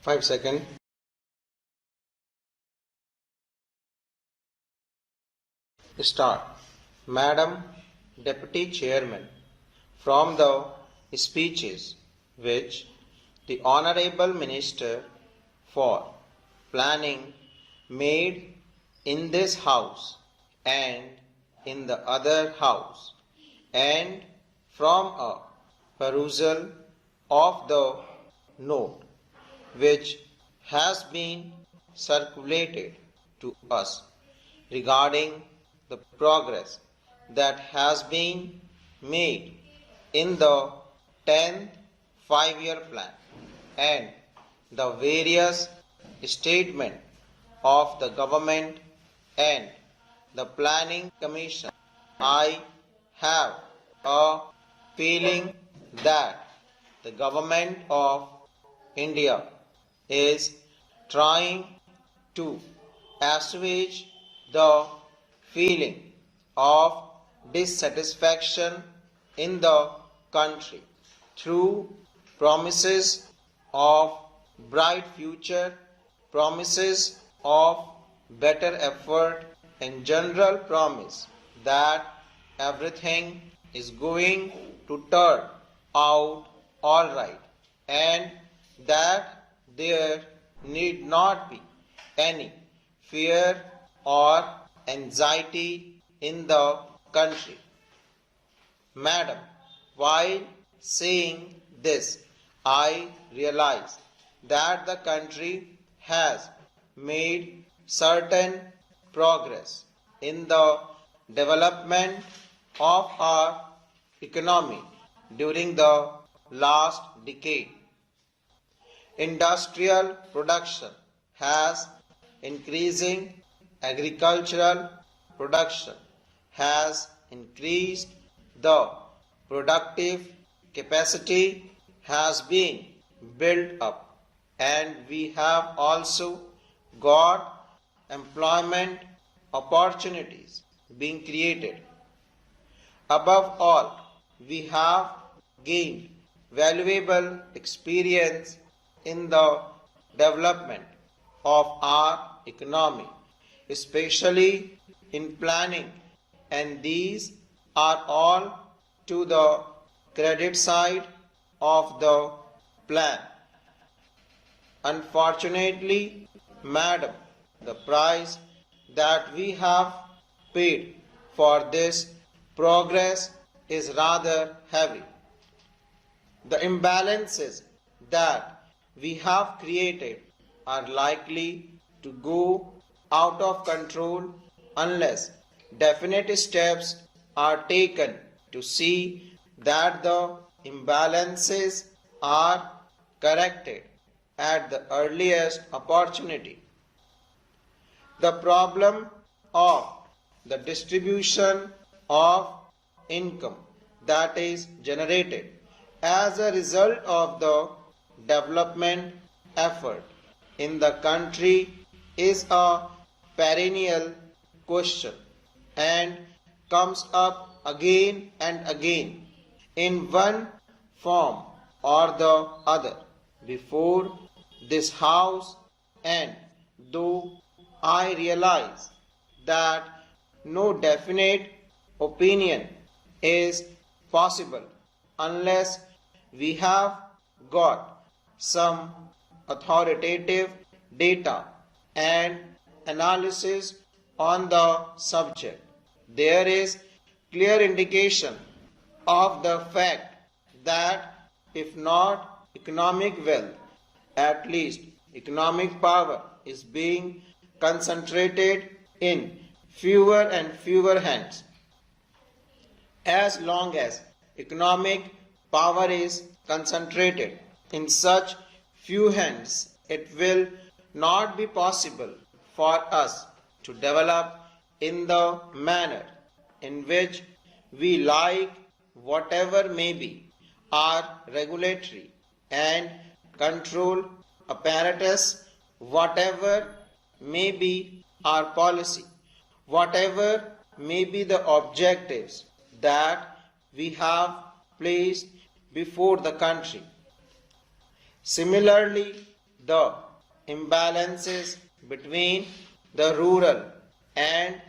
5 seconds. Start. Madam Deputy Chairman, from the speeches which the Honorable Minister for Planning made in this House and in the other House, and from a perusal of the note which has been circulated to us regarding the progress that has been made in the 10th 5-year plan and the various statements of the government and the Planning Commission, I have a feeling that the government of India is trying to assuage the feeling of dissatisfaction in the country through promises of bright future, promises of better effort, and general promise that everything is going to turn out all right and that there need not be any fear or anxiety in the country. Madam, while saying this, I realize that the country has made certain progress in the development of our economy during the last decade. Industrial production has increasing, agricultural production has increased, the productive capacity has been built up, and we have also got employment opportunities being created. Above all, we have gained valuable experience in the development of our economy, especially in planning, and these are all to the credit side of the plan. Unfortunately, Madam, the price that we have paid for this progress is rather heavy. The imbalances that we have created are likely to go out of control unless definite steps are taken to see that the imbalances are corrected at the earliest opportunity. The problem of the distribution of income that is generated as a result of the development effort in the country is a perennial question and comes up again and again in one form or the other before this House, and though I realize that no definite opinion is possible unless we have got some authoritative data and analysis on the subject, there is clear indication of the fact that if not economic wealth, at least economic power is being concentrated in fewer and fewer hands. As long as economic power is concentrated in such few hands, it will not be possible for us to develop in the manner in which we like, whatever may be our regulatory and control apparatus, whatever may be our policy, whatever may be the objectives that we have placed before the country. Similarly, the imbalances between the rural and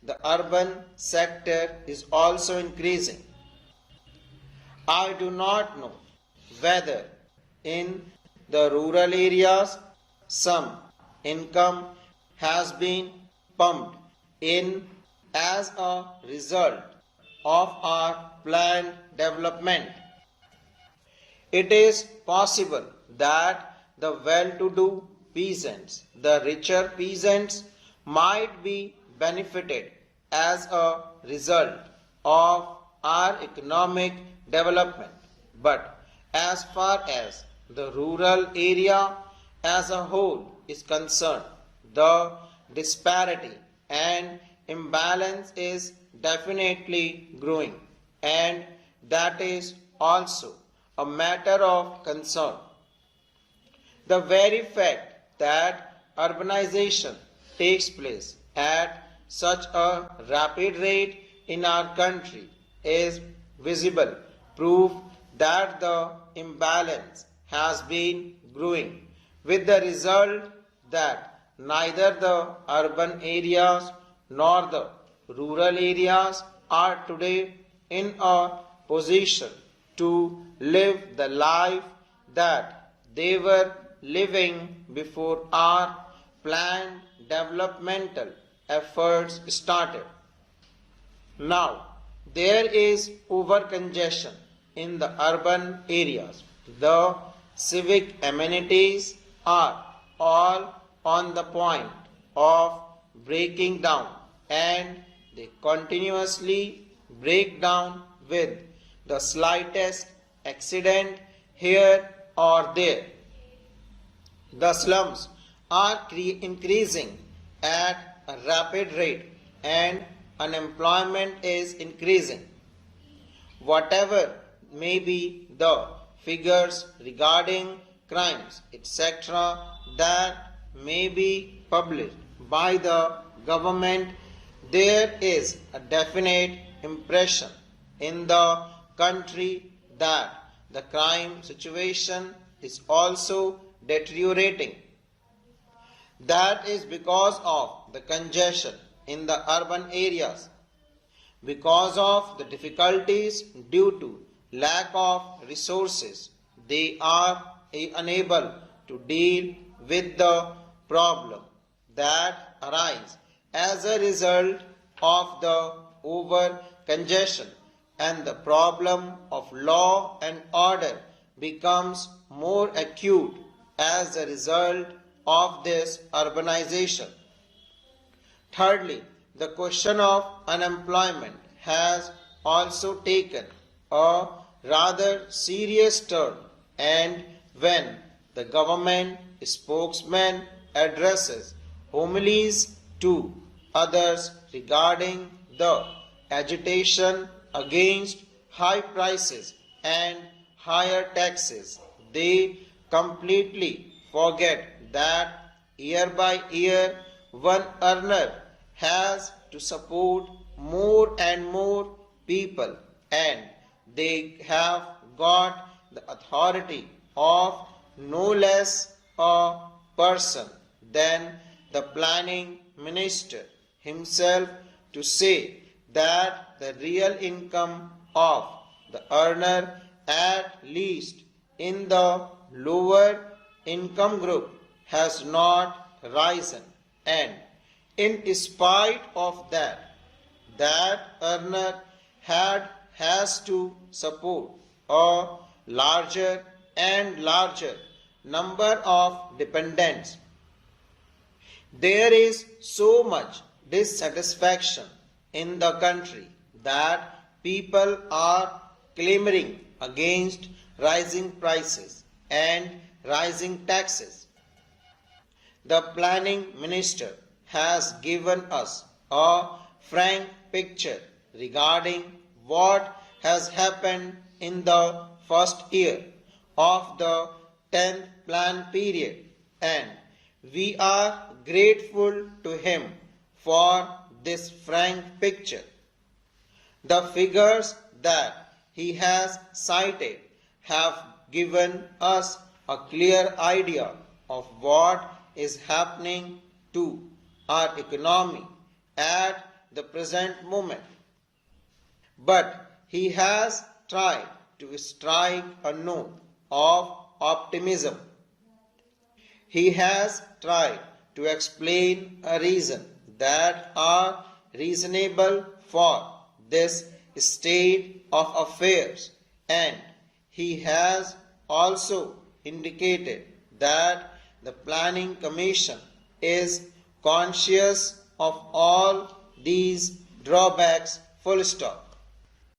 the urban sector is also increasing. I do not know whether in the rural areas some income has been pumped in as a result of our planned development. It is possible that the well-to-do peasants, the richer peasants, might be benefited as a result of our economic development. But as far as the rural area as a whole is concerned, the disparity and imbalance is definitely growing, and that is also a matter of concern. The very fact that urbanization takes place at such a rapid rate in our country is visible proof that the imbalance has been growing, with the result that neither the urban areas nor the rural areas are today in a position to live the life that they were living before our planned developmental efforts started. Now, there is overcongestion in the urban areas. The civic amenities are all on the point of breaking down, and they continuously break down with the slightest accident here or there. The slums are increasing at a rapid rate and unemployment is increasing. Whatever may be the figures regarding crimes, etc., that may be published by the government, there is a definite impression in the country that the crime situation is also deteriorating. That is because of the congestion in the urban areas, because of the difficulties due to lack of resources. They are unable to deal with the problem that arise as a result of the over congestion, and the problem of law and order becomes more acute as a result of this urbanization. Thirdly, the question of unemployment has also taken a rather serious turn, and when the government spokesman addresses homilies to others regarding the agitation against high prices and higher taxes, they completely forget that year by year one earner has to support more and more people, and they have got the authority of no less a person than the planning minister himself to say that the real income of the earner, at least in the lower income group, has not risen, and in spite of that, that earner has to support a larger and larger number of dependents. There is so much dissatisfaction in the country that people are clamoring against rising prices and rising taxes. The planning minister has given us a frank picture regarding what has happened in the first year of the 10th plan period, and we are grateful to him for this frank picture. The figures that he has cited have given us a clear idea of what is happening to our economy at the present moment. But he has tried to strike a note of optimism. He has tried to explain a reason that are reasonable for this state of affairs, and he has also indicated that the Planning Commission is conscious of all these drawbacks, full stop.